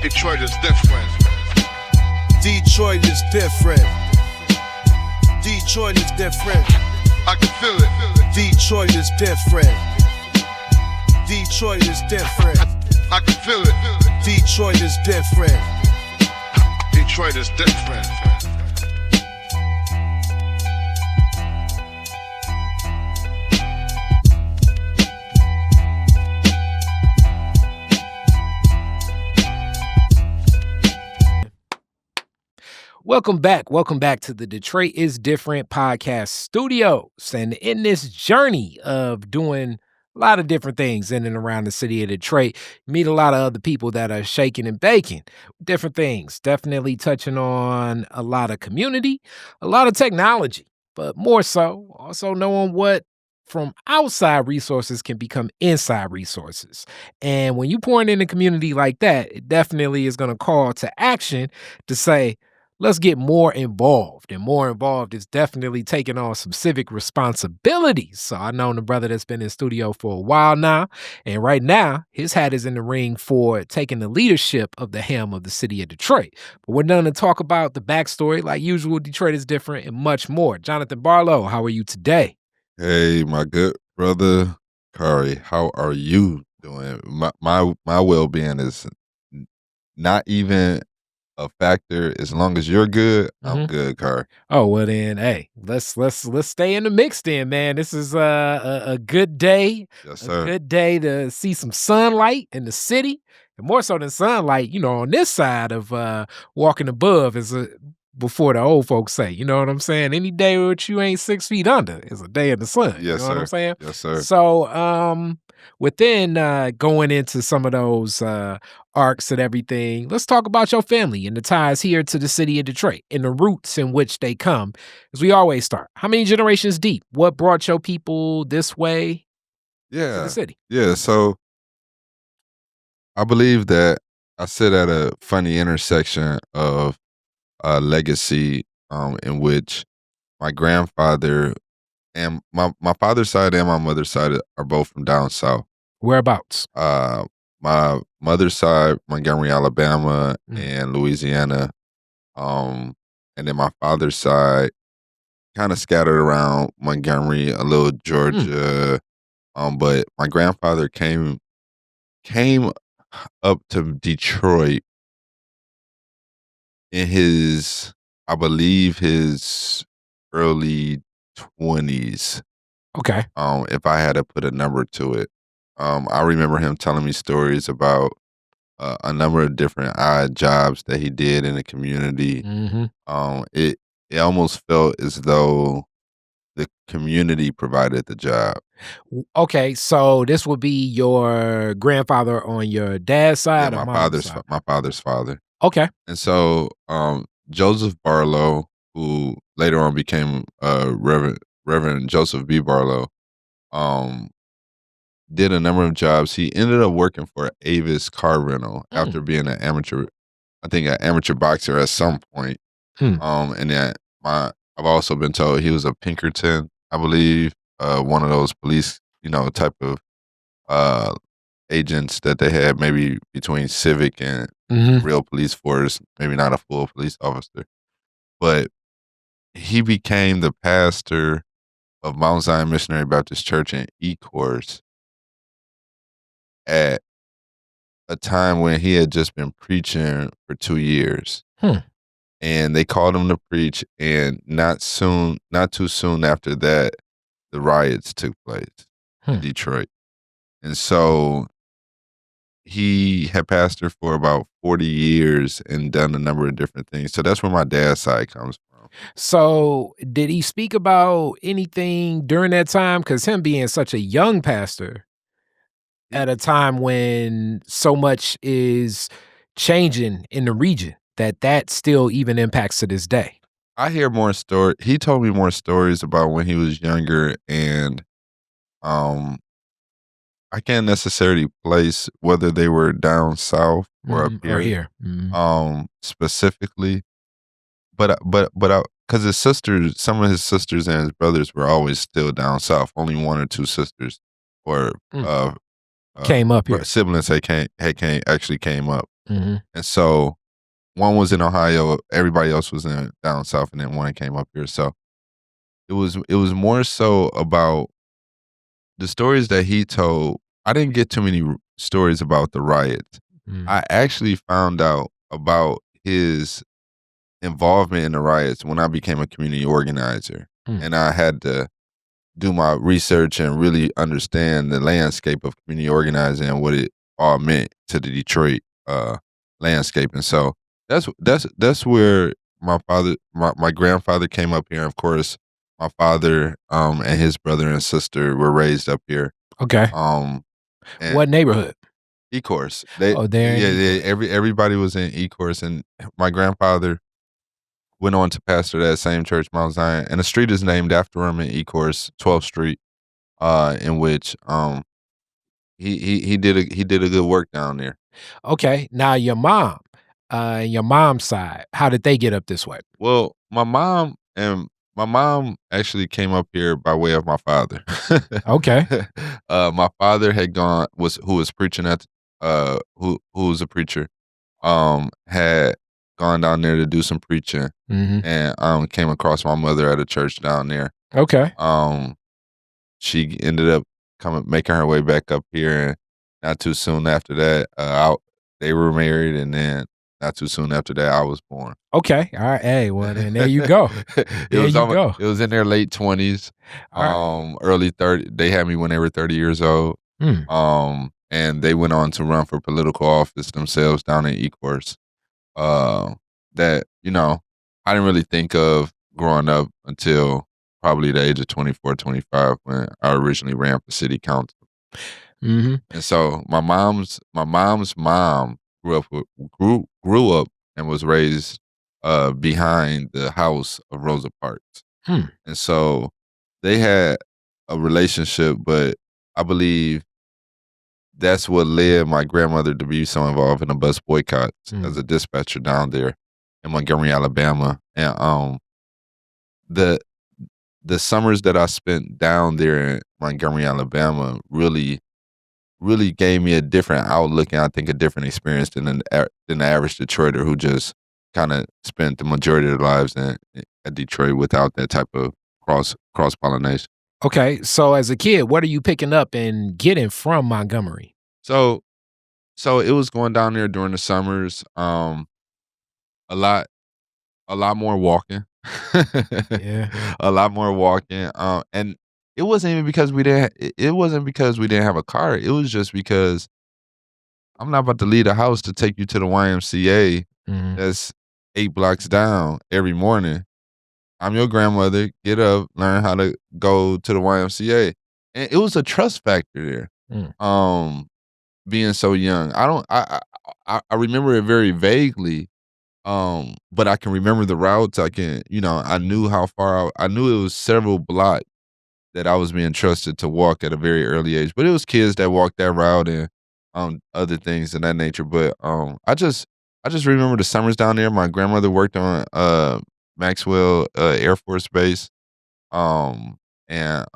Detroit is different. Detroit is different. Detroit is different. I can feel it. Detroit is different. Detroit is different. I can feel it. Detroit is different. Detroit is different. Welcome back to the Detroit is Different podcast studios. And in this journey of doing a lot of different things in and around the city of Detroit, you meet a lot of other people that are shaking and baking different things, definitely touching on a lot of community, a lot of technology, but more so also knowing what from outside resources can become inside resources. And when you pour in a community like that, it definitely is going to call to action to say, let's get more involved. And more involved is definitely taking on some civic responsibilities. So I know the brother that's been in studio for a while now. And right now, his hat is in the ring for taking the leadership of the helm of the city of Detroit. But we're done to talk about the backstory. Like usual, Detroit is different and much more. Jonathan Barlow, how are you today? Hey, my good brother, Kari, how are you doing? My well-being is not even a factor. As long as you're good, I'm good, Kari. Oh, well then, hey, let's stay in the mix then, man. This is a good day. Yes, sir. A good day to see some sunlight in the city. And more so than sunlight, on this side of walking above is before the old folks say, you know what I'm saying? Any day which you ain't 6 feet under is a day in the sun. Yes, you know sir. What I'm saying? Yes, sir. So within going into some of those arcs and everything, let's talk about your family and the ties here to the city of Detroit and the roots in which they come, as we always start. How many generations deep? What brought your people this way to the city? Yeah, so I believe that I sit at a funny intersection of legacy in which my grandfather and my father's side and my mother's side are both from down south. Whereabouts? My mother's side, Montgomery, Alabama, and Louisiana. And then my father's side, kind of scattered around Montgomery, a little Georgia. But my grandfather came up to Detroit in I believe his early 20s. Okay. If I had to put a number to it. I remember him telling me stories about a number of different odd jobs that he did in the community. It almost felt as though the community provided the job. Okay, so this would be your grandfather on your dad's side, Yeah, or my father's father. Okay. And so Joseph Barlow, who later on became Reverend Joseph B. Barlow, did a number of jobs. He ended up working for Avis Car Rental after being an amateur boxer at some point. And then I've also been told he was a Pinkerton, I believe, one of those police, type of agents that they had maybe between civic and real police force, maybe not a full police officer. But he became the pastor of Mount Zion Missionary Baptist Church in Ecorse at a time when he had just been preaching for 2 years. And they called him to preach, and not too soon after that, the riots took place in Detroit. And so he had pastored for about 40 years and done a number of different things. So that's where my dad's side comes from. So did he speak about anything during that time? Because him being such a young pastor at a time when so much is changing in the region, that still even impacts to this day. I hear more stories. He told me more stories about when he was younger, and I can't necessarily place whether they were down south or up here. Or here. Specifically. But because his sisters, some of his sisters and his brothers were always still down south. Only one or two sisters or came up here. Siblings actually came up. Mhm. And so one was in Ohio, everybody else was in down south, and then one came up here. So it was more so about the stories that he told. I didn't get too many stories about the riots. Mm. I actually found out about his involvement in the riots when I became a community organizer, Mm. and I had to do my research and really understand the landscape of community organizing and what it all meant to the Detroit landscape. And so that's where my grandfather came up here. Of course, my father and his brother and sister were raised up here. Okay. Um, and What neighborhood? Ecorse, they Oh, there in yeah, Ecorse. everybody was in Ecorse, and my grandfather went on to pastor that same church, Mount Zion, and the street is named after him in Ecorse, 12th Street, in which he did a good work down there. Okay. Now your mom's side, how did they get up this way? Well, my mom actually came up here by way of my father. Okay. My father had gone was who was preaching at who was a preacher, had gone down there to do some preaching, Mhm. and came across my mother at a church down there. Okay. She ended up coming making her way back up here, and not too soon after that, they were married, and then not too soon after that, I was born. Okay. All right. Hey, well then there you go. There you go. It was in their late 20s, All right. early 30. They had me when they were 30 years old, Mm. and they went on to run for political office themselves down in Ecorse. Uh, that I didn't really think of growing up until probably the age of 24, 25 when I originally ran for city council. Mhm. And so my mom's mom grew up and was raised behind the house of Rosa Parks. Hmm. And so they had a relationship, but I believe that's what led my grandmother to be so involved in the bus boycotts Mm. as a dispatcher down there in Montgomery, Alabama. And the the summers that I spent down there in Montgomery, Alabama really gave me a different outlook, and I think a different experience than the average Detroiter who just kinda spent the majority of their lives at Detroit without that type of cross-pollination. Okay. So as a kid, what are you picking up and getting from Montgomery? So so it was going down there during the summers, a lot a lot more walking. Yeah. A lot more walking, and it wasn't because we didn't have a car, it was just because I'm not about to leave the house to take you to the YMCA Mhm. that's 8 blocks down every morning. I'm your grandmother, get up, learn how to go to the YMCA, and it was a trust factor there, Mm. being so young. I don't I remember it very vaguely, but I can remember the routes. I knew how far I knew it was several blocks that I was being trusted to walk at a very early age. But it was kids that walked that route and other things of that nature. But I just remember the summers down there. My grandmother worked on Maxwell Air Force Base. And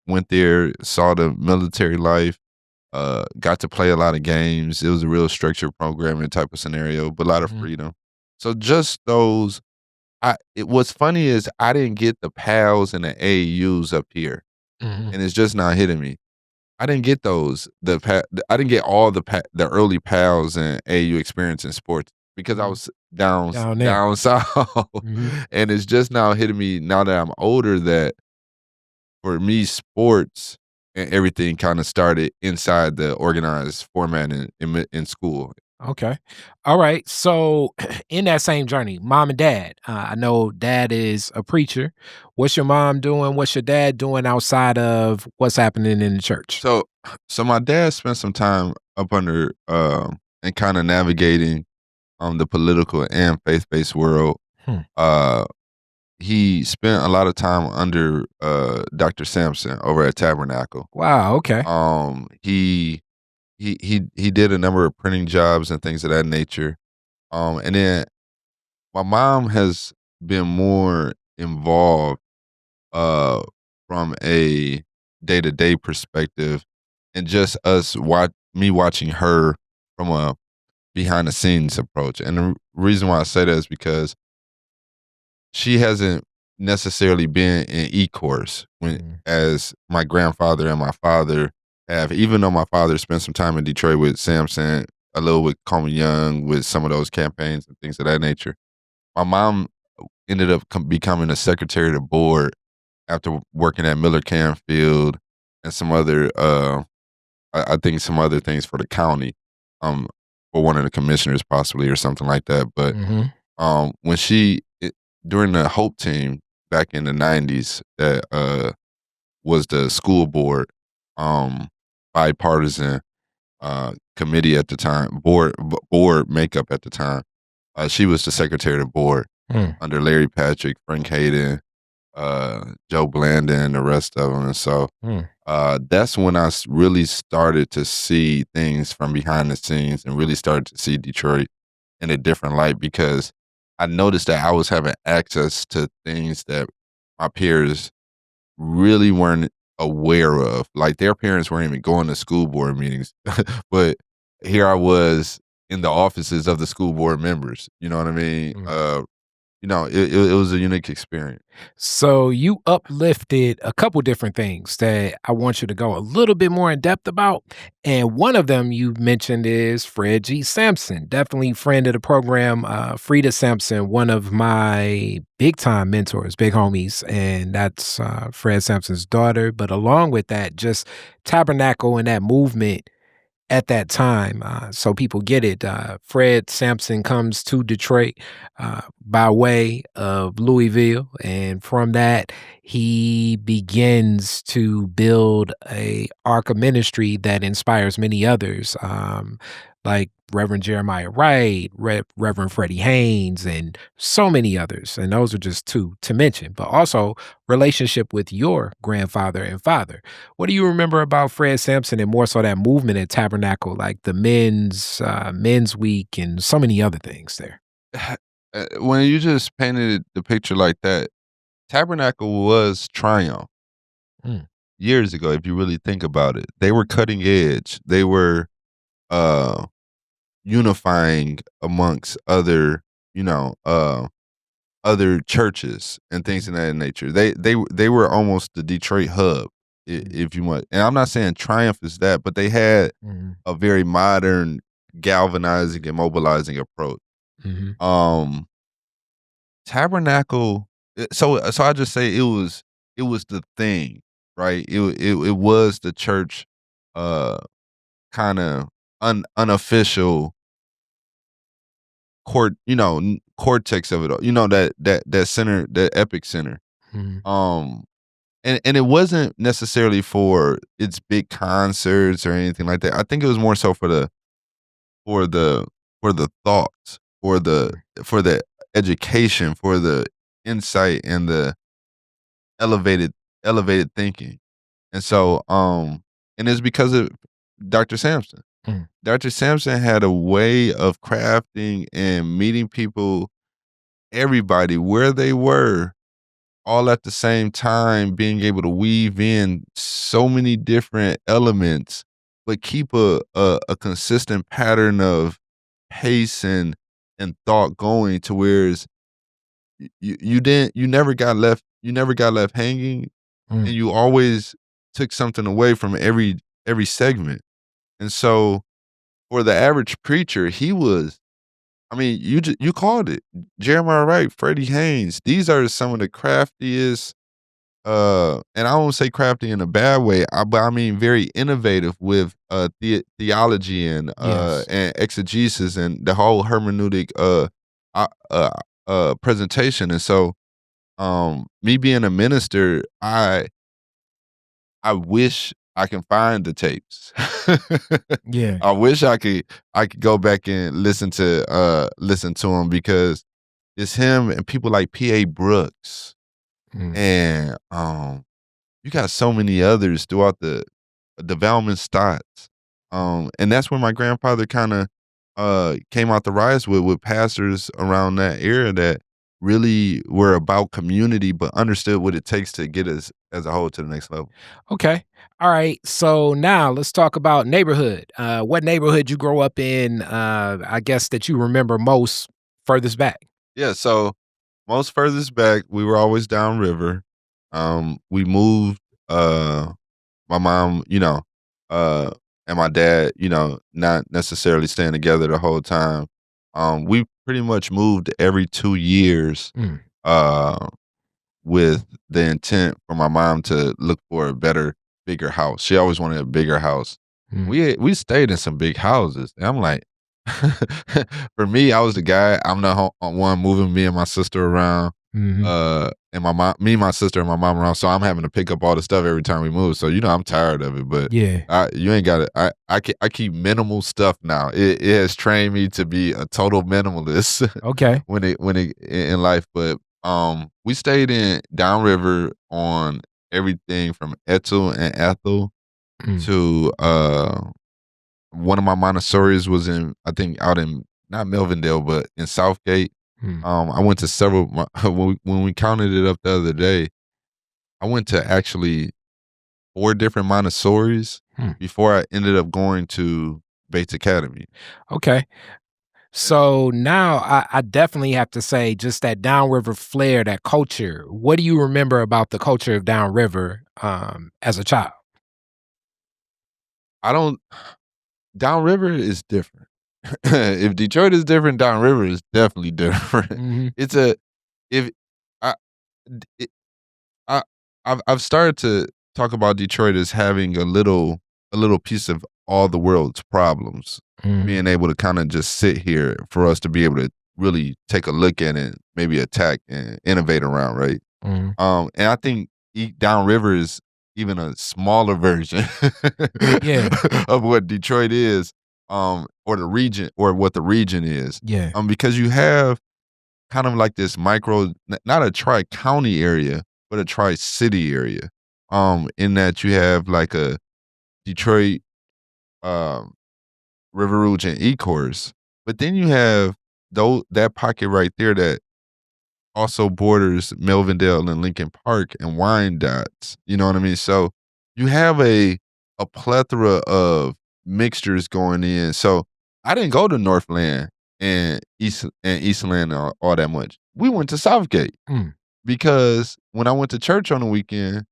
went there, saw the military life, got to play a lot of games. It was a real structured programming type of scenario, but a lot of Mhm. freedom. So just those what's funny is I didn't get the PALs and the AAUs up here, Mhm. and it's just not hitting me. I didn't get those. I didn't get all the early PALs and AAU experience in sports because I Mhm. was down Down there. down south, Mhm. and it's just now hitting me now that I'm older that for me, sports and everything kinda started inside the organized format in school. Okay. All right. So, in that same journey, mom and dad, I know dad is a preacher. What's your mom doing? What's your dad doing outside of what's happening in the church? So so my dad spent some time up under, and kinda navigating, the political and faith-based world. Hmm. Uh, he spent a lot of time under, Dr. Sampson over at Tabernacle. Wow. Okay. He did a number of printing jobs and things of that nature. And then my mom has been more involved uh from a day-to-day perspective, and just me watching her from a behind the scenes approach. And the reason why I say that is because she hasn't necessarily been in Ecorse as my grandfather and my father have, even though my father spent some time in Detroit with Sampson, a little with Coleman Young, with some of those campaigns and things of that nature. My mom ended up becoming a secretary of the board after working at Miller Canfield and some other, I think some other things for the county, for one of the commissioners possibly or something like that. But when during the Hope team back in the 90s, that was the school board, bipartisan committee at the time, board makeup at the time. She was the secretary of the board under Larry Patrick, Frank Hayden, Joe Blandon, and the rest of them. And so that's when I really started to see things from behind the scenes and really started to see Detroit in a different light, because I noticed that I was having access to things that my peers really weren't aware of. Like, their parents weren't even going to school board meetings, but here I was in the offices of the school board members. You know what I mean? It was a unique experience. So you uplifted a couple different things that I want you to go a little bit more in depth about. And one of them you mentioned is Fred G. Sampson, definitely friend of the program. Frida Sampson, one of my big time mentors, big homies, and that's Fred Sampson's daughter. But along with that, just Tabernacle and that movement at that time, so people get it. Fred Sampson comes to Detroit by way of Louisville, and from that, he begins to build a arc of ministry that inspires many others, like Reverend Jeremiah Wright, Reverend Freddie Haynes, and so many others. And those are just two to mention, but also relationship with your grandfather and father. What do you remember about Fred Sampson, and more so that movement at Tabernacle, like the men's week and so many other things there? When you just painted the picture like that, Tabernacle was Triumph years ago. If you really think about it, they were cutting edge. They were unifying amongst other, other churches and things of that nature. They were almost the Detroit hub, if you want. And I'm not saying Triumph is that, but they had a very modern, galvanizing and mobilizing approach. Tabernacle. So I just say it was the thing, right? It was the church, kind of unofficial cortex of it all. That center, that epicenter. And it wasn't necessarily for its big concerts or anything like that. I think it was more so for the thoughts, for the education, for the insight and the elevated thinking. And so and it's because of Dr. Sampson. Dr. Sampson had a way of crafting and meeting people, everybody where they were, all at the same time, being able to weave in so many different elements, but keep a consistent pattern of pace and thought going, to whereas you never got left hanging, and you always took something away from every segment. And so for the average preacher, he was, you called it, Jeremiah Wright, Freddie Haynes. These are some of the craftiest, and I don't say crafty in a bad way, but I mean very innovative with theology and and exegesis and the whole hermeneutic presentation. And so me being a minister, I wish I can find the tapes. Yeah. I wish I could go back and listen to him, because it's him and people like P.A. Brooks. And you got so many others throughout the Valman Stotts. And that's when my grandfather kind of came out the rise with pastors around that era that really were about community, but understood what it takes to get us as a whole to the next level. Okay. All right. So now let's talk about neighborhood. What neighborhood you grow up in? I guess that you remember most furthest back. Yeah, so most furthest back, we were always downriver. We moved, my mom, uh, and my dad, not necessarily staying together the whole time. We pretty much moved every 2 years, Mm, uh, with the intent for my mom to look for a better, bigger house. She always wanted a bigger house. mm, We stayed in some big houses, and I'm like, for me, I was the guy. I'm the one moving me and my sister around, mhm. and my sister, and my mom around. So I'm having to pick up all the stuff every time we move. So I'm tired of it. But Yeah. you ain't got it. I keep minimal stuff now. It has trained me to be a total minimalist Okay. when it in life. But we stayed in downriver on everything from Ethel and Ethel Mm, to one of my Montessori's was I think out in not Melvindale, but in Southgate. mm. I went to several when we counted it up the other day. I went to actually 4 different Montessori's Hmm. before I ended up going to Bates Academy. Okay. So now I definitely have to say just that downriver flair, that culture. What do you remember about the culture of downriver as a child? I don't Downriver is different. If Detroit is different, downriver is definitely different. Hmm. It's a if I it, I I've started to talk about Detroit as having a little piece of all the world's problems, Hmm. being able to kind of just sit here for us to be able to really take a look at it, maybe attack and innovate around, right? Hmm. And I think downriver is even a smaller version Yeah. of what Detroit is, or the region, or what the region is, Yeah. because you have kind of like this micro, not a tri-county area, but a tri-city area. In that you have like a Detroit, um, River Rouge, and Ecorse, but then you have that pocket right there that also borders Melvindale and Lincoln Park and Wyandottes. You know what I mean? So you have a plethora of mixtures going in. So I didn't go to Northland and Eastland all that much. We went to Southgate Mm, because when I went to church on the weekend,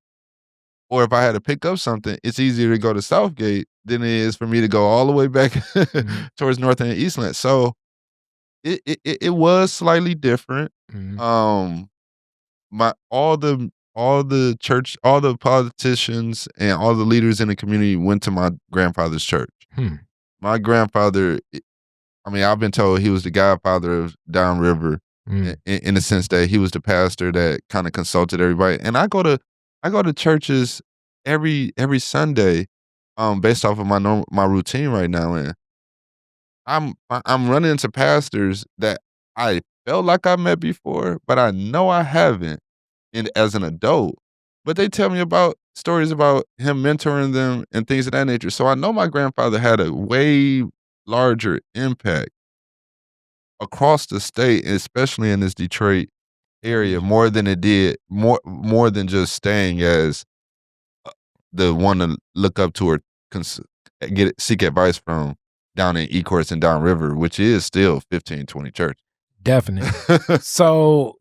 or if I had to pick up something, it's easier to go to Southgate than it is for me to go all the way back mhm, towards North and Eastland. So it was slightly different. mhm. Um, my all the politicians and all the leaders in the community went to my grandfather's church. Hmm. My grandfather, I mean, I've been told he was the godfather of downriver, Mm. in the sense that he was the pastor that kind of consulted everybody. And I go to churches every Sunday, based off of my routine right now, and I'm running into pastors that I felt like I met before, but I know I haven't as an adult. But they tell me about stories about him mentoring them and things of that nature. So I know my grandfather had a way larger impact across the state, especially in this Detroit area, Region. more than it did more than just staying as the one to look up to or cons- seek advice from down in Ecorse and downriver, which is still 15, 20 church. Definitely. So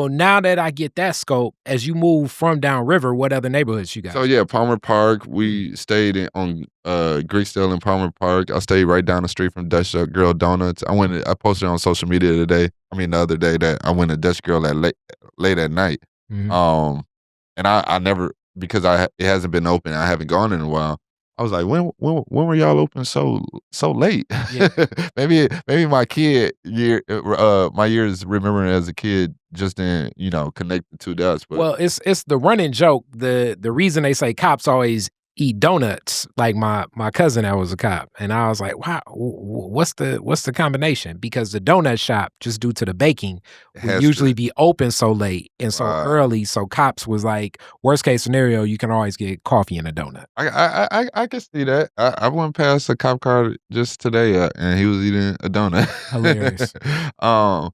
now that I get that scope, as you move from downriver, what other neighborhoods you So got? yeah, Palmer Park. Mm. We stayed on Greekdale and Palmer Park. I stayed right down the street from Dutch Girl Donuts. I posted on social media today. I mean the other day that I went to Dutch Girl at late at night. Mhm. And I never, because it hasn't been open. I haven't gone in a while. I was like, when were y'all open so late? Yeah. Maybe my years remembering as a kid just didn't connect the two dots. But Well, it's the running joke. The reason they say cops always eat donuts, like my cousin that was a cop, and I was like, wow, what's the combination? Because the donut shop, just due to the baking, it would has usually to. be open so late and so early. So cops was like, worst case scenario, you can always get coffee and a donut. I can see that. I went past a cop car just today, and he was eating a donut. Hilarious. um,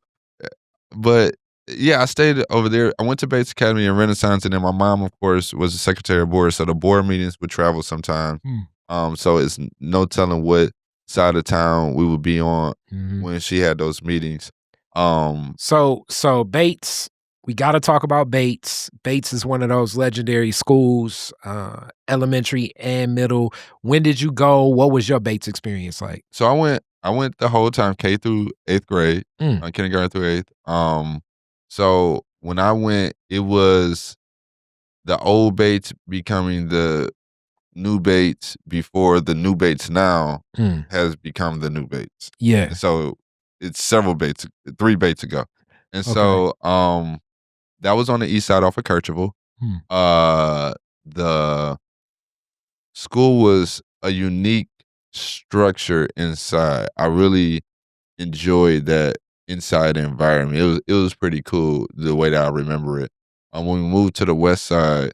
but Yeah, I stayed over there. I went to Bates Academy and Renaissance, and then my mom, of course, was the secretary of board, so the board meetings would travel sometimes. So it's no telling what side of town we would be on when she had those meetings. So Bates, we got to talk about Bates. Bates is one of those legendary schools, elementary and middle. When did you go? What was your Bates experience like? So I went the whole time, K through 8th grade, kindergarten through 8th. So when I went, it was the old Bates becoming the new Bates before the new Bates now has become the new Bates. Yeah. And so it's several Bates, 3 Bates ago. And so that was on the east side off of Kercheval. The school was a unique structure inside. I really enjoyed that inside environment. It was pretty cool the way that I remember it. When we moved to the west side,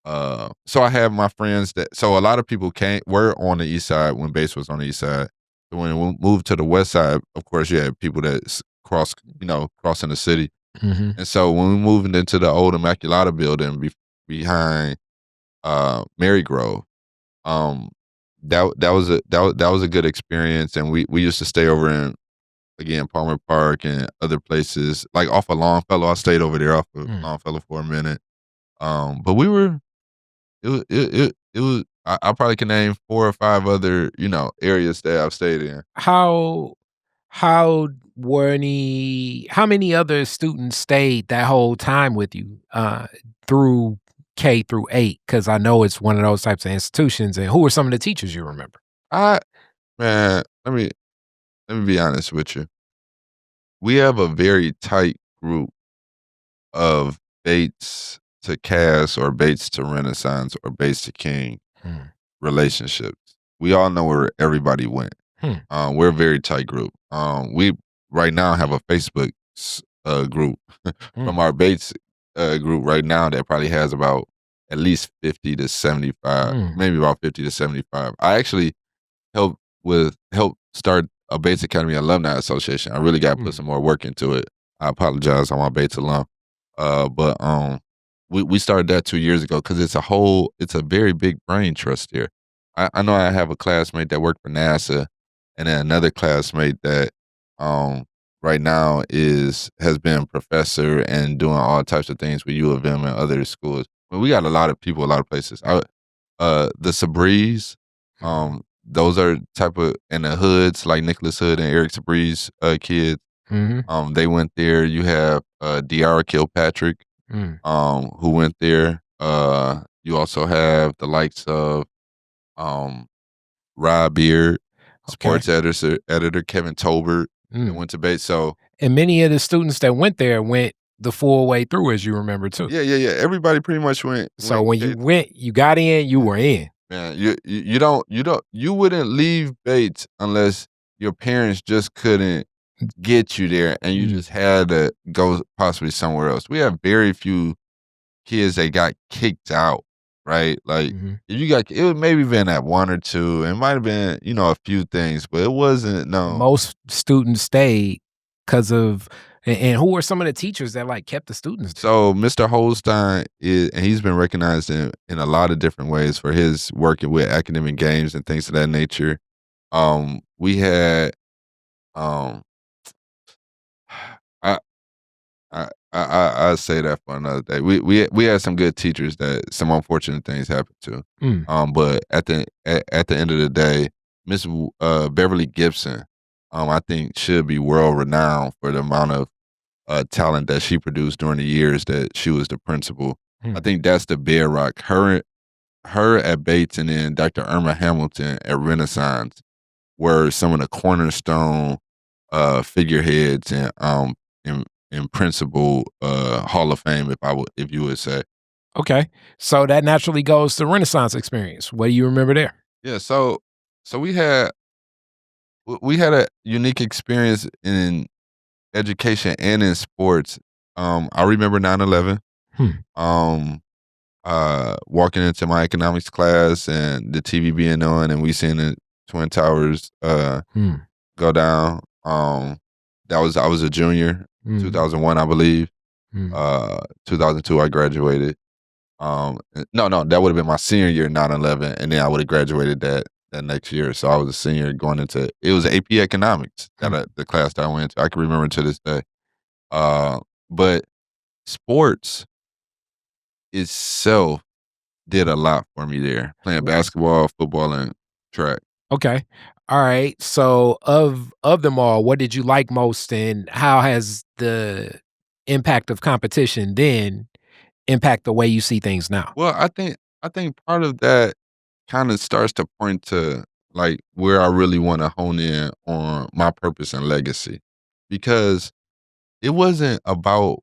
so I had my friends so a lot of people were on the east side when Bates was on the east side. So when we moved to the west side, of course, you had people that crossing the city. And so when we moved into the old Immaculata building behind Marygrove, that was a good experience, and we used to stay over in, again, Palmer Park and other places, like off of Longfellow. I stayed over there off of Longfellow for a minute. But it was I probably can name 4 or 5 other, areas that I've stayed in. How many other students stayed that whole time with you through K through 8? Because I know it's one of those types of institutions. And who were some of the teachers you remember? Man, let me be honest with you. We have a very tight group of Bates to Cass or Bates to Renaissance or Bates to King relationships. We all know where everybody went. We're a very tight group. We right now have a Facebook group from our Bates group right now that probably has about at least 50 to 75, maybe about 50 to 75. I actually helped start a Bates Academy Alumni Association. I really got to put some more work into it. I apologize, I'm a Bates alum. But we started that 2 years ago because it's a very big brain trust here. I know I have a classmate that worked for NASA, and then another classmate that right now has been a professor and doing all types of things with U of M and other schools. Well, we got a lot of people, a lot of places. The Sabrees, those are type of in the hoods like Nicholas Hood and Eric Sabree's kids. They went there. You have Diara Kilpatrick, who went there. You also have the likes of Rob Beard, sports editor Kevin Tolbert, that went to Bates. And many of the students that went there went the full way through, as you remember too. Yeah. Everybody pretty much went. So when you went, you got in, you were in. Man, you wouldn't leave Bates unless your parents just couldn't get you there, and you just had to go possibly somewhere else. We have very few kids that got kicked out, right? Like if you got, it would maybe been at 1 or 2. It might have been, a few things, but it wasn't. No, most students stayed because of. And who were some of the teachers that kept the students there? So Mr. Holstein and he's been recognized in a lot of different ways for his working with academic games and things of that nature. We had, I say that for another day. We had some good teachers that some unfortunate things happened to. But at the end of the day, Miss Beverly Gibson, I think should be world renowned for the amount of talent that she produced during the years that she was the principal. I think that's the bedrock. Her at Bates and then Dr. Irma Hamilton at Renaissance were some of the cornerstone figureheads and principal Hall of Fame, if you would say. Okay, so that naturally goes to Renaissance experience. What do you remember there? Yeah, so we had a unique experience in education and in sports. I remember 9/11. Walking into my economics class and the TV being on, and we seeing the Twin Towers go down. I was a junior, 2001, I believe. Mm. 2002, I graduated. No, that would have been my senior year, 9/11, and then I would have graduated that next year. So I was a senior going into it was AP Economics the class that I went to. I can remember to this day. But sports itself did a lot for me there, playing basketball, football, and track. Okay. All right. So of them all, what did you like most, and how has the impact of competition then impact the way you see things now? Well, I think part of that kind of starts to point to like where I really want to hone in on my purpose and legacy, because it wasn't about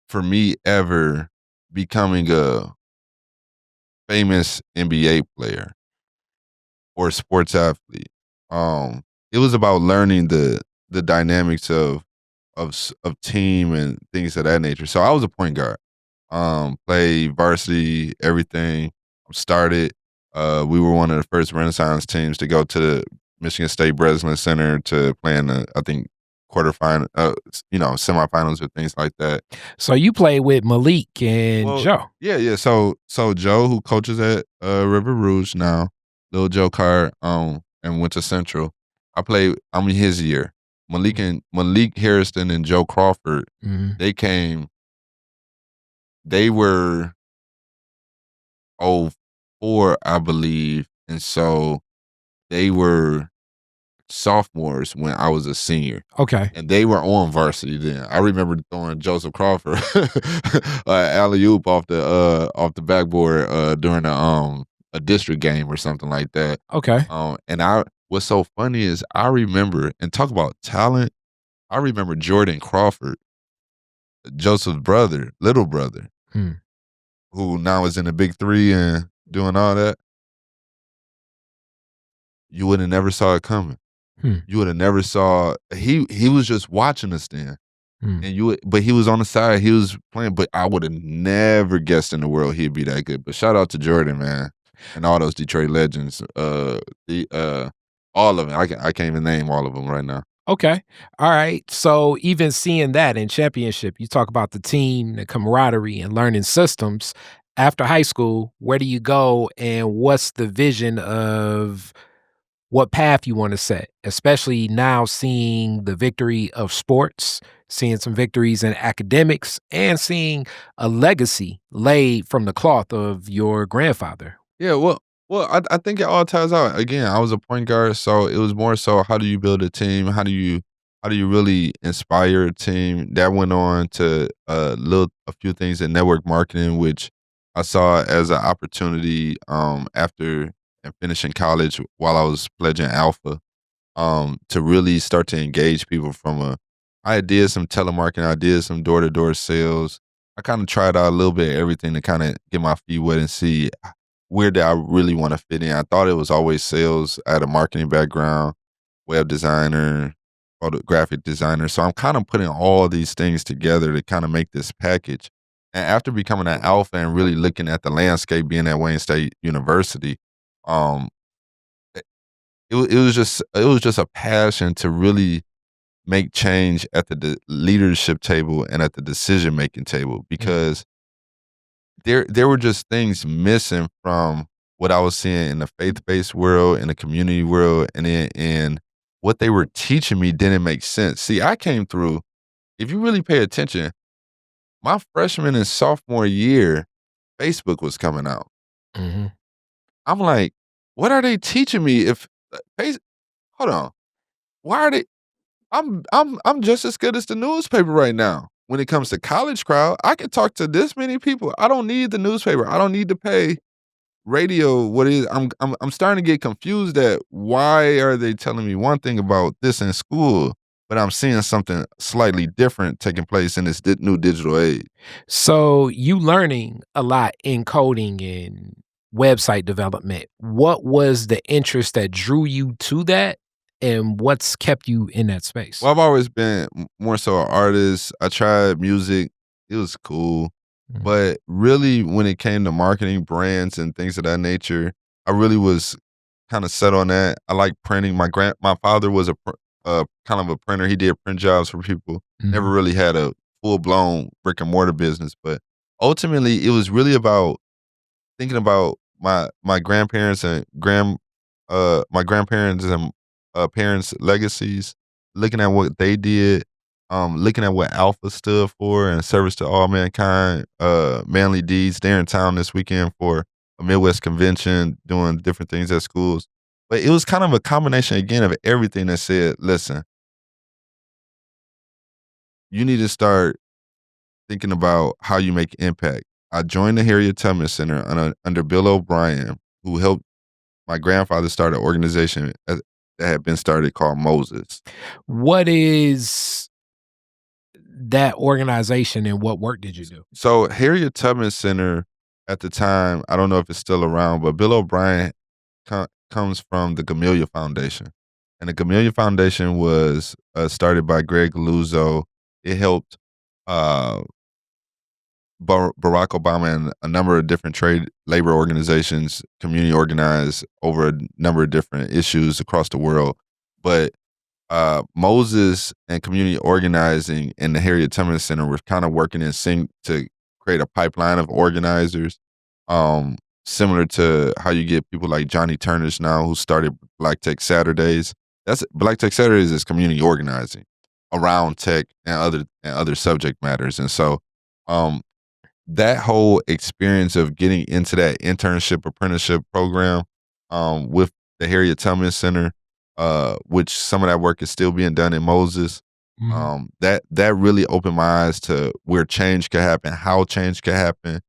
for me ever becoming a famous NBA player or sports athlete. It was about learning the dynamics of team and things of that nature. So I was a point guard. Played varsity, everything. Started. We were one of the first Renaissance teams to go to the Michigan State Breslin Center to play in the, I think, quarterfinal, semifinals or things like that. So you played with Malik and Joe. Yeah. So Joe, who coaches at River Rouge now, Lil Joe Card, and went to Central. I'm in his year. Malik Harrison and Joe Crawford, they came. They were 04, I believe, and so they were sophomores when I was a senior. Okay. And they were on varsity then. I remember throwing Joseph Crawford alley-oop off the backboard during a district game or something like that. Okay. And what's so funny is I remember, and talk about talent, I remember Jordan Crawford, Joseph's brother, little brother, who now is in the Big Three and doing all that. You would have never saw it coming. You would have never saw he was just watching us then. But he was on the side, he was playing, but I would have never guessed in the world he'd be that good. But shout out to Jordan, man, and all those Detroit legends. All of them. I can't even name all of them right now. Okay. All right. So even seeing that in championship, you talk about the team, the camaraderie, and learning systems. After high school, where do you go, and what's the vision of what path you want to set, especially now seeing the victory of sports, seeing some victories in academics, and seeing a legacy laid from the cloth of your grandfather? Yeah, well, I think it all ties out. Again, I was a point guard, so it was more so how do you build a team? How do you really inspire a team? That went on to a few things in network marketing, which I saw as an opportunity after and finishing college while I was pledging Alpha, to really start to engage people I did some telemarketing, I did some door-to-door sales. I kind of tried out a little bit of everything to kind of get my feet wet and see where did I really want to fit in. I thought it was always sales. I had a marketing background, web designer, graphic designer. So I'm kind of putting all these things together to kind of make this package. And after becoming an alpha and really looking at the landscape, being at Wayne State University, um, it was just a passion to really make change at the leadership table and at the decision making table, because there were just things missing from what I was seeing in the faith-based world, in the community world, and in what they were teaching me didn't make sense. See, I came through, if you really pay attention, my freshman and sophomore year, Facebook was coming out. I'm like, what are they teaching me? Hold on, why are they? I'm just as good as the newspaper right now. When it comes to college crowd, I can talk to this many people. I don't need the newspaper. I don't need to pay radio. What is? I'm starting to get confused at why are they telling me one thing about this in school, but I'm seeing something slightly different taking place in this new digital age. So you learning a lot in coding and website development. What was the interest that drew you to that, and what's kept you in that space? Well, I've always been more so an artist. I tried music. It was cool. But really, when it came to marketing, brands, and things of that nature, I really was kind of set on that. I like printing. My father was a kind of a printer. He did print jobs for people. Never really had a full blown brick and mortar business, but ultimately it was really about thinking about my grandparents and my grandparents and parents' legacies, looking at what they did, looking at what Alpha stood for and service to all mankind, manly deeds. They're in town this weekend for a Midwest convention, doing different things at schools. But it was kind of a combination again of everything that said, listen, you need to start thinking about how you make impact. I joined the Harriet Tubman Center under Bill O'Brien, who helped my grandfather start an organization that had been started called Moses. What is that organization and what work did you do? So Harriet Tubman Center at the time, I don't know if it's still around, but Bill O'Brien comes from the Camellia Foundation. And the Camellia Foundation was started by Greg Luzzo. It helped Barack Obama and a number of different trade labor organizations community organize over a number of different issues across the world. But Moses and community organizing and the Harriet Tubman Center were kind of working in sync to create a pipeline of organizers, similar to how you get people like Johnny Turnish now, who started Black Tech Saturdays. Black Tech Saturdays is community organizing around tech and other subject matters. And so that whole experience of getting into that internship apprenticeship program with the Harriet Tubman Center, which some of that work is still being done in Moses. Mm-hmm. That really opened my eyes to where change could happen, how change could happen,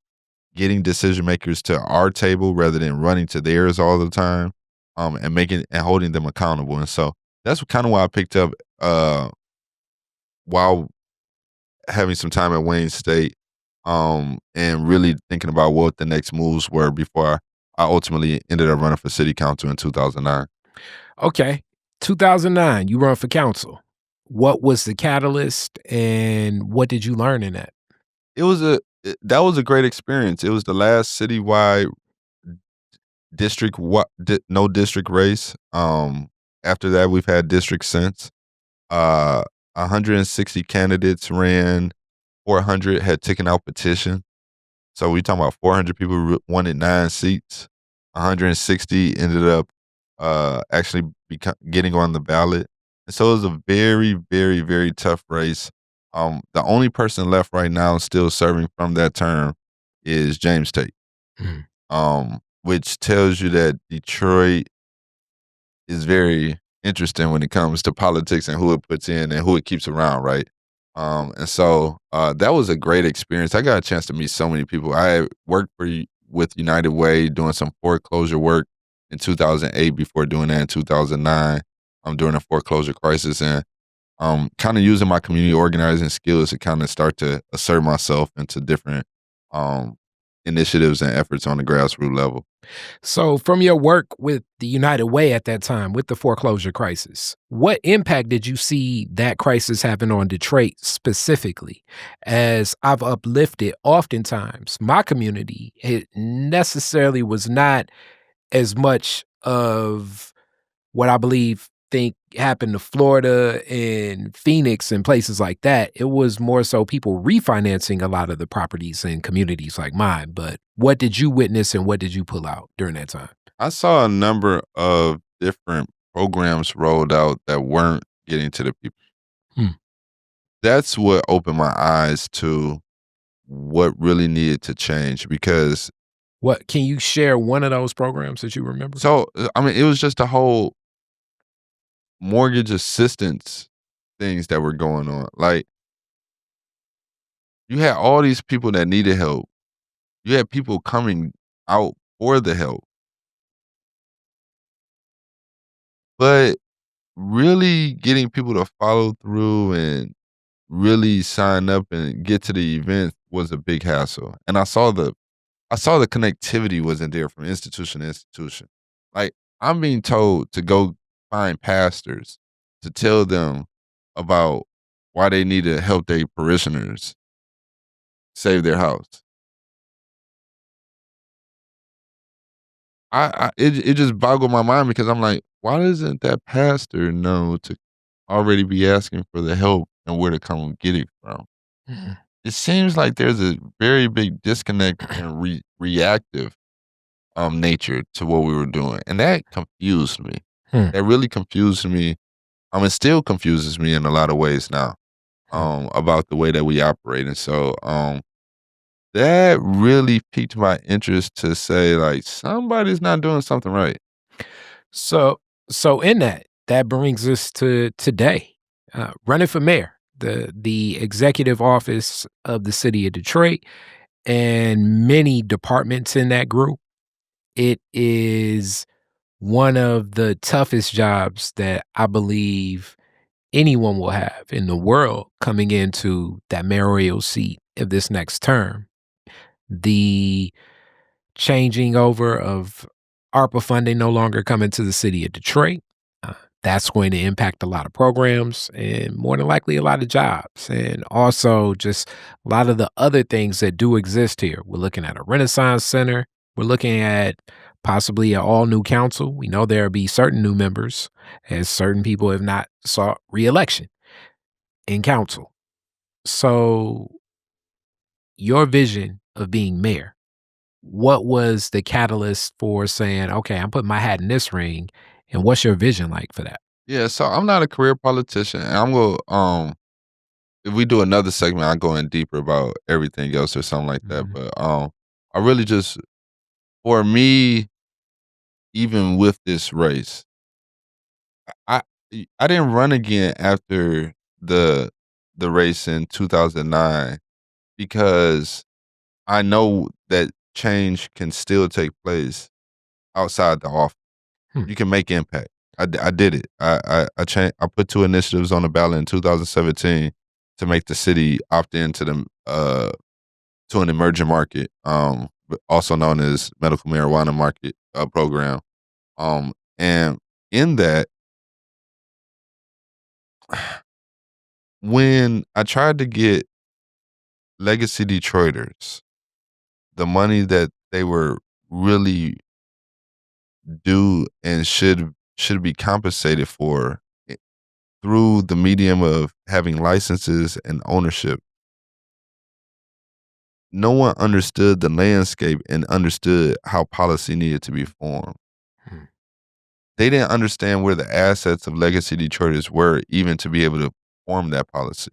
getting decision makers to our table rather than running to theirs all the time, and holding them accountable. And so that's kind of why I picked up while having some time at Wayne State, and really thinking about what the next moves were before I ultimately ended up running for city council in 2009. Okay. 2009, you run for council. What was the catalyst and what did you learn in that? That was a great experience. It was the last citywide no district race. After that, we've had districts since. 160 candidates ran, 400 had taken out petition. So we talking about 400 people wanted 9 seats. 160 ended up actually getting on the ballot. And so it was a very, very, very tough race. The only person left right now still serving from that term is James Tate, which tells you that Detroit is very interesting when it comes to politics and who it puts in and who it keeps around, right? And so that was a great experience. I got a chance to meet so many people. I worked with United Way doing some foreclosure work in 2008 before doing that in 2009. During the foreclosure crisis, and kind of using my community organizing skills to kind of start to assert myself into different initiatives and efforts on the grassroots level. So from your work with the United Way at that time, with the foreclosure crisis, what impact did you see that crisis having on Detroit specifically? As I've uplifted oftentimes, my community, it necessarily was not as much of what I think happened to Florida and Phoenix and places like that. It was more so people refinancing a lot of the properties in communities like mine. But what did you witness and what did you pull out during that time? I saw a number of different programs rolled out that weren't getting to the people. That's what opened my eyes to what really needed to change, because what can you share one of those programs that you remember? So, I mean, it was just a whole mortgage assistance things that were going on. Like, you had all these people that needed help. You had people coming out for the help. But really getting people to follow through and really sign up and get to the event was a big hassle. And I saw the connectivity wasn't there from institution to institution. Like, I'm being told to go find pastors to tell them about why they need to help their parishioners save their house. It just boggled my mind, because I'm like, why doesn't that pastor know to already be asking for the help and where to come get it from? Mhm. It seems like there's a very big disconnect and reactive nature to what we were doing, and that confused me. Hmm. That really confused me. It still confuses me in a lot of ways now, Hmm. about the way that we operate, and so that really piqued my interest to say like somebody's not doing something right. So, in that brings us to today. Running for mayor, the executive office of the city of Detroit, and many departments in that group. It is one of the toughest jobs that I believe anyone will have in the world coming into that mayoral seat of this next term. The changing over of ARPA funding no longer coming to the city of Detroit. Uh, that's going to impact a lot of programs and more than likely a lot of jobs, and also just a lot of the other things that do exist here. We're looking at a Renaissance Center. We're looking at possibly an all new council. We know there will be certain new members, as certain people have not sought reelection in council. So, your vision of being mayor, what was the catalyst for saying, "Okay, I'm putting my hat in this ring," and what's your vision like for that? Yeah, so I'm not a career politician, and I'm gonna if we do another segment, I'll go in deeper about everything else or something like that. Mhm. But I really just for me, even with this race, I I didn't run again after the the race in 2009 because I know that change can still take place outside the office. Hmm. You can make impact. I did it. I put 2 initiatives on the ballot in 2017 to make the city opt into the to an emerging market, but also known as medical marijuana market program. And in that, when I tried to get legacy Detroiters the money that they were really due and should be compensated for through the medium of having licenses and ownership, no one understood the landscape and understood how policy needed to be formed. Hmm. They didn't understand where the assets of legacy Detroiters were even to be able to form that policy.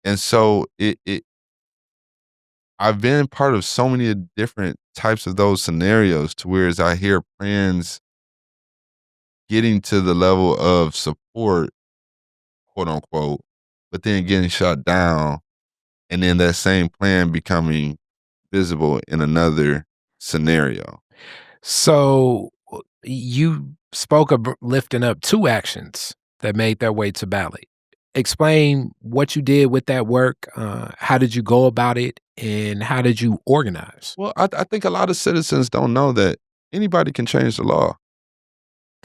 And so I've been part of so many different types of those scenarios to whereas I hear plans getting to the level of support, quote unquote, but then getting shut down and then that same plan becoming visible in another scenario. So, you spoke of lifting up 2 actions that made their way to ballot. Explain what you did with that work. How did you go about it, and how did you organize? Well, I think a lot of citizens don't know that anybody can change the law.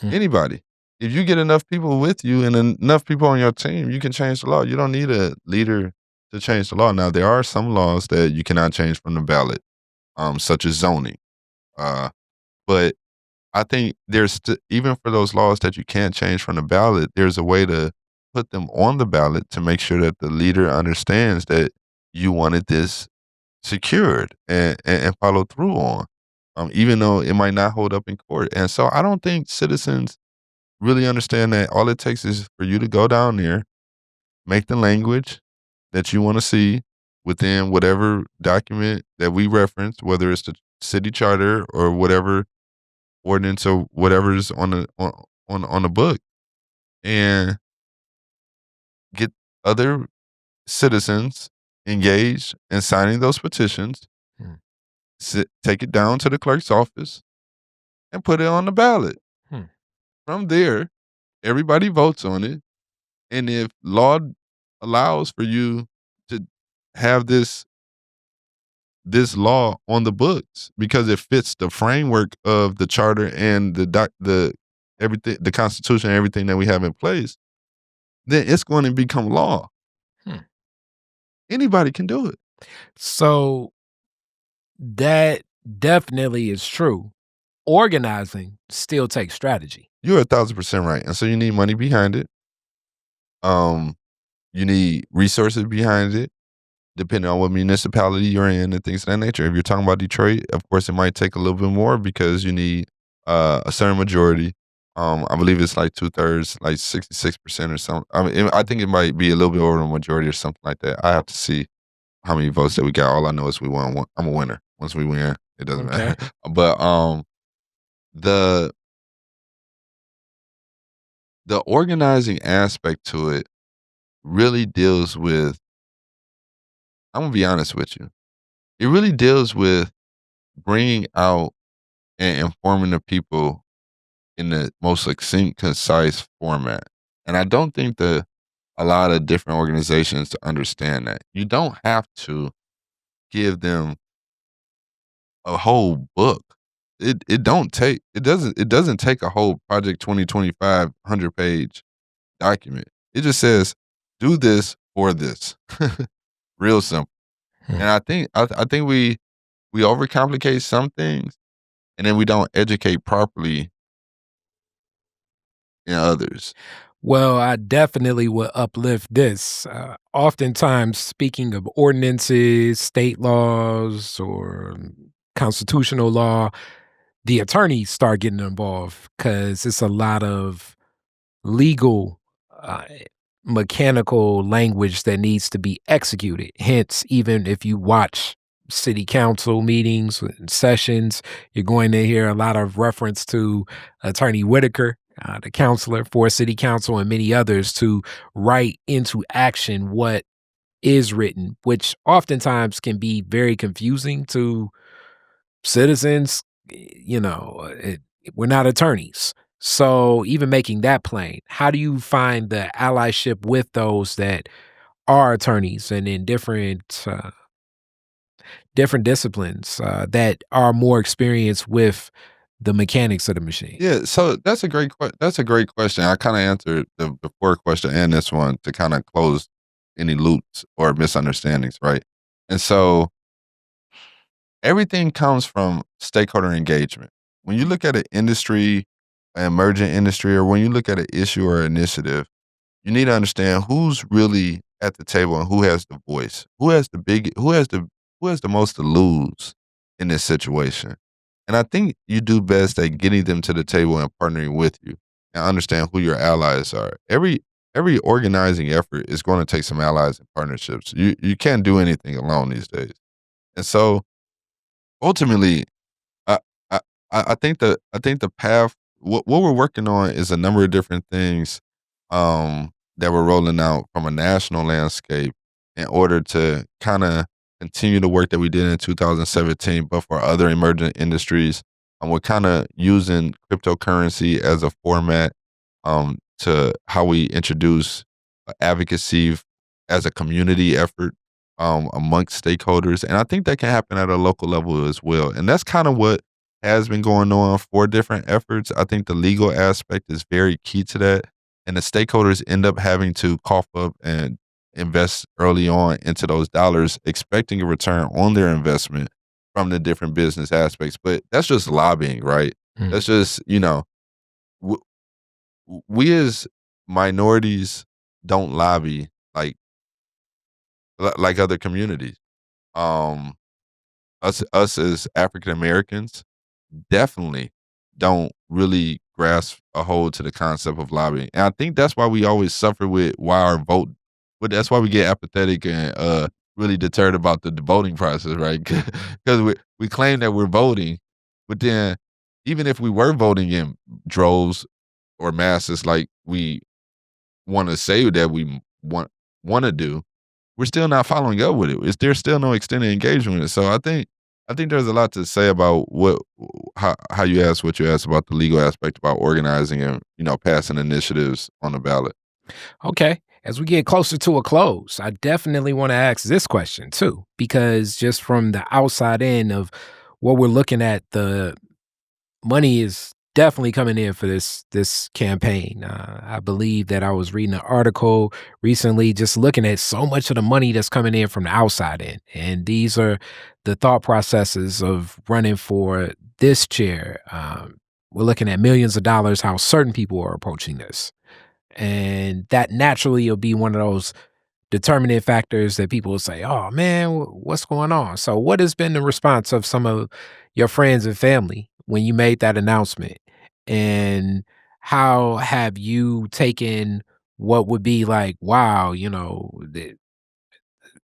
Mm. Anybody. If you get enough people with you and enough people on your team, you can change the law. You don't need a leader to change the law. Now, there are some laws that you cannot change from the ballot, such as zoning. But I think even for those laws that you can't change from the ballot, there's a way to put them on the ballot to make sure that the leader understands that you wanted this secured and followed through on, even though it might not hold up in court. And so I don't think citizens really understand that all it takes is for you to go down there, make the language that you want to see within whatever document that we reference, whether it's the city charter or whatever ordinance or whatever's on the book, and get other citizens engaged in signing those petitions. Hmm. Take it down to the clerk's office and put it on the ballot. Hmm. From there, everybody votes on it. And if law allows for you to have this law on the books because it fits the framework of the charter and the everything, the Constitution, and everything that we have in place, then it's going to become law. Hmm. Anybody can do it. So, that definitely is true. Organizing still takes strategy. You're 1,000% right, and so you need money behind it. Um, you need resources behind it, depending on what municipality you're in and things of that nature. If you're talking about Detroit, of course, it might take a little bit more because you need a certain majority. I believe it's like 2/3, like 66% or something. I mean, I think it might be a little bit over the majority or something like that. I have to see how many votes that we got. All I know is we won. I'm a winner. Once we win, it doesn't matter. But the the organizing aspect to it really deals with. I'm gonna be honest with you. It really deals with bringing out and informing the people in the most succinct, concise format. And I don't think that a lot of different organizations to understand that. You don't have to give them a whole book. It doesn't take a whole Project 2025 100-page document. It just says, do this for this. Real simple. And I think we overcomplicate some things and then we don't educate properly in others. Well, I definitely would uplift this. Oftentimes, speaking of ordinances, state laws, or constitutional law, the attorneys start getting involved because it's a lot of legal, uh, mechanical language that needs to be executed. Hence, even if you watch city council meetings and sessions, you're going to hear a lot of reference to Attorney Whitaker, the counselor for city council, and many others to write into action what is written, which oftentimes can be very confusing to citizens. We're not attorneys. So even making that plain, how do you find the allyship with those that are attorneys and in different disciplines that are more experienced with the mechanics of the machine? Yeah, so that's a great question. I kind of answered the before question and this one to kind of close any loops or misunderstandings, right? And so everything comes from stakeholder engagement. When you look at an industry, an emerging industry, or when you look at an issue or initiative, you need to understand who's really at the table and who has the voice, who has the most to lose in this situation. And I think you do best at getting them to the table and partnering with you and understand who your allies are. Every organizing effort is going to take some allies and partnerships. You can't do anything alone these days. And so ultimately, I I I think the path what we're working on is a number of different things that we're rolling out from a national landscape in order to kind of continue the work that we did in 2017, but for other emerging industries. We're kind of using cryptocurrency as a format to how we introduce advocacy as a community effort amongst stakeholders. And I think that can happen at a local level as well. And that's kind of what has been going on for different efforts. I think the legal aspect is very key to that. And the stakeholders end up having to cough up and invest early on into those dollars, expecting a return on their investment from the different business aspects. But that's just lobbying, right? Mm. That's just, w- we as minorities don't lobby like other communities. Um, us as African Americans definitely don't really grasp a hold to the concept of lobbying, and I think that's why we always suffer with why our vote. But that's why we get apathetic and really deterred about the voting process, right? Because we claim that we're voting, but then even if we were voting in droves or masses, like we want to say that we want to do, we're still not following up with it. There's still no extended engagement with it. So I think there's a lot to say about how you asked what you asked about the legal aspect about organizing and passing initiatives on the ballot. Okay. As we get closer to a close, I definitely want to ask this question too, because just from the outside in of what we're looking at, the money is definitely coming in for this campaign. I believe that I was reading an article recently, just looking at so much of the money that's coming in from the outside in, and these are the thought processes of running for this chair. We're looking at millions of dollars. How certain people are approaching this, and that naturally will be one of those determining factors that people will say, oh man, what's going on? So what has been the response of some of your friends and family when you made that announcement? And how have you taken what would be like, wow,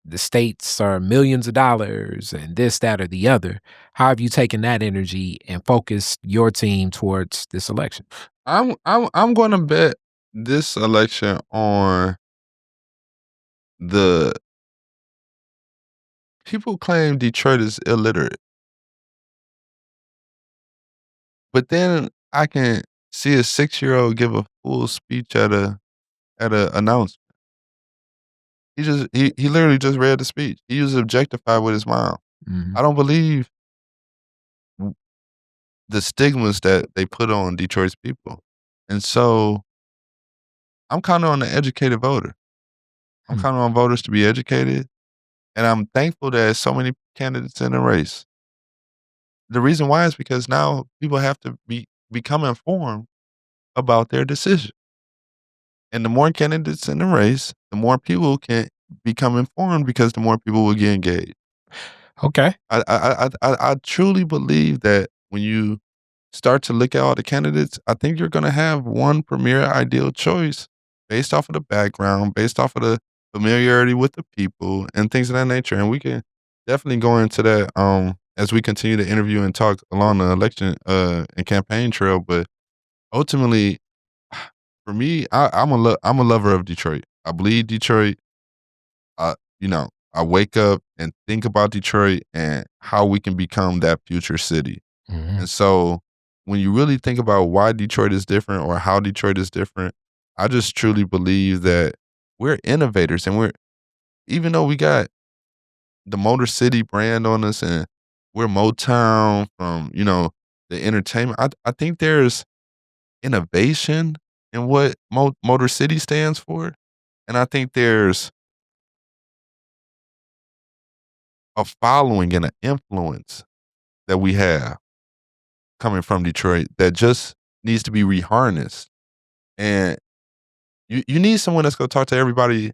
the states are millions of dollars and this, that, or the other. How have you taken that energy and focused your team towards this election? I'm going to bet this election on the people claim Detroit is illiterate, but then I can see a 6-year-old give a full speech at a announcement. He literally just read the speech. He was objectified with his mom. Mhm. I don't believe the stigmas that they put on Detroit's people. And so I'm counting on the educated voter. I'm Hmm. counting on voters to be educated, and I'm thankful that there's so many candidates in the race. The reason why is because now people have to become informed about their decision. And the more candidates in the race, the more people can become informed because the more people will get engaged. Okay. I truly believe that when you start to look at all the candidates, I think you're gonna have one premier ideal choice based off of the background, based off of the familiarity with the people and things of that nature. And we can definitely go into that as we continue to interview and talk along the election and campaign trail. But ultimately, for me, I'm a lover of Detroit. I bleed Detroit. I wake up and think about Detroit and how we can become that future city. Mhm. And so when you really think about why Detroit is different or how Detroit is different, I just truly believe that we're innovators and even though we got the Motor City brand on us and we're Motown from, the entertainment, I think there's innovation in what Motor City stands for. And I think there's a following and an influence that we have coming from Detroit that just needs to be reharnessed. And you need someone that's gonna talk to everybody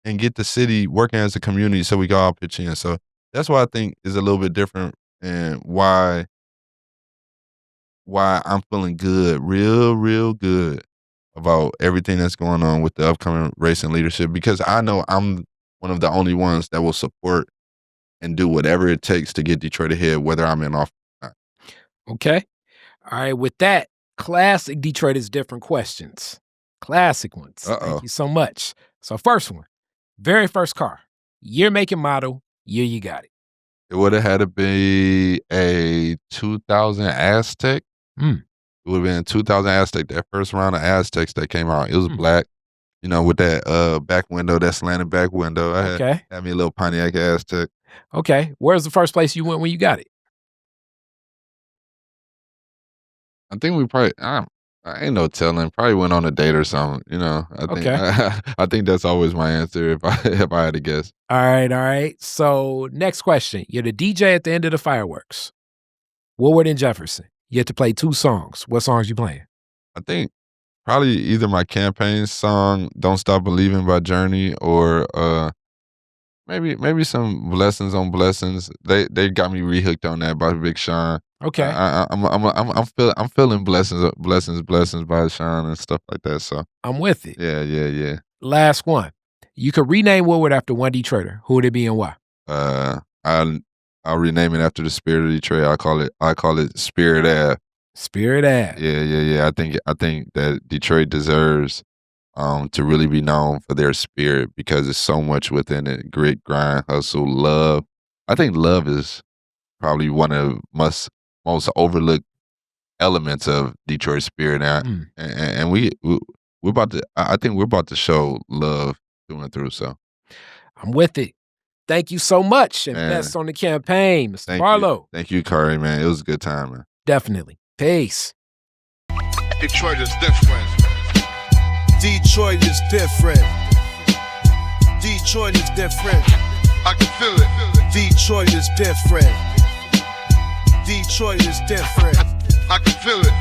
and get the city working as a community so we can all pitch in. So that's what I think is a little bit different and why I'm feeling good, real good about everything that's going on with the upcoming race and leadership because I know I'm one of the only ones that will support and do whatever it takes to get Detroit ahead, whether I'm in office or not. Okay. All right. With that, classic Detroit is different questions. Classic ones. Uh-oh. Thank you so much. So first one, very first car, year, make, and model, year you got it. It would have had to be a 2000 Aztec. Mm. It would have been a 2000 Aztec, that first round of Aztecs that came out. It was black, with that back window, that slanted back window. I had me a little Pontiac Aztec. Okay. Where's the first place you went when you got it? I think we probably, I ain't no telling, probably went on a date or something, I think that's always my answer if I had to guess. All right. So next question. You're the DJ at the end of the fireworks. Woodward and Jefferson. You have to play 2 songs. What songs you playing? I think probably either my campaign song, Don't Stop Believing by Journey, or maybe some Blessings on Blessings. They got me rehooked on that by Big Sean. Okay. I'm feeling blessings by Sean and stuff like that. So I'm with it. Yeah. Last one. You could rename Woodward after one Detroiter. Who would it be and why? I'll rename it after the spirit of Detroit. I call it Spirit Ave. Spirit Ave. Yeah. I think that Detroit deserves to really be known for their spirit because there's so much within it. Grit, grind, hustle, love. I think love is probably one of most overlooked elements of Detroit spirit now. And we're about to, I think we're about to show love through and through. So I'm with it. Thank you so much. And Man. best on the campaign, Mr. Barlow. Thank you, Kari, man. It was a good time, man. Definitely. Peace. Detroit is different. Detroit is different. Detroit is different. I can feel it. Detroit is different. Detroit is different. I can feel it.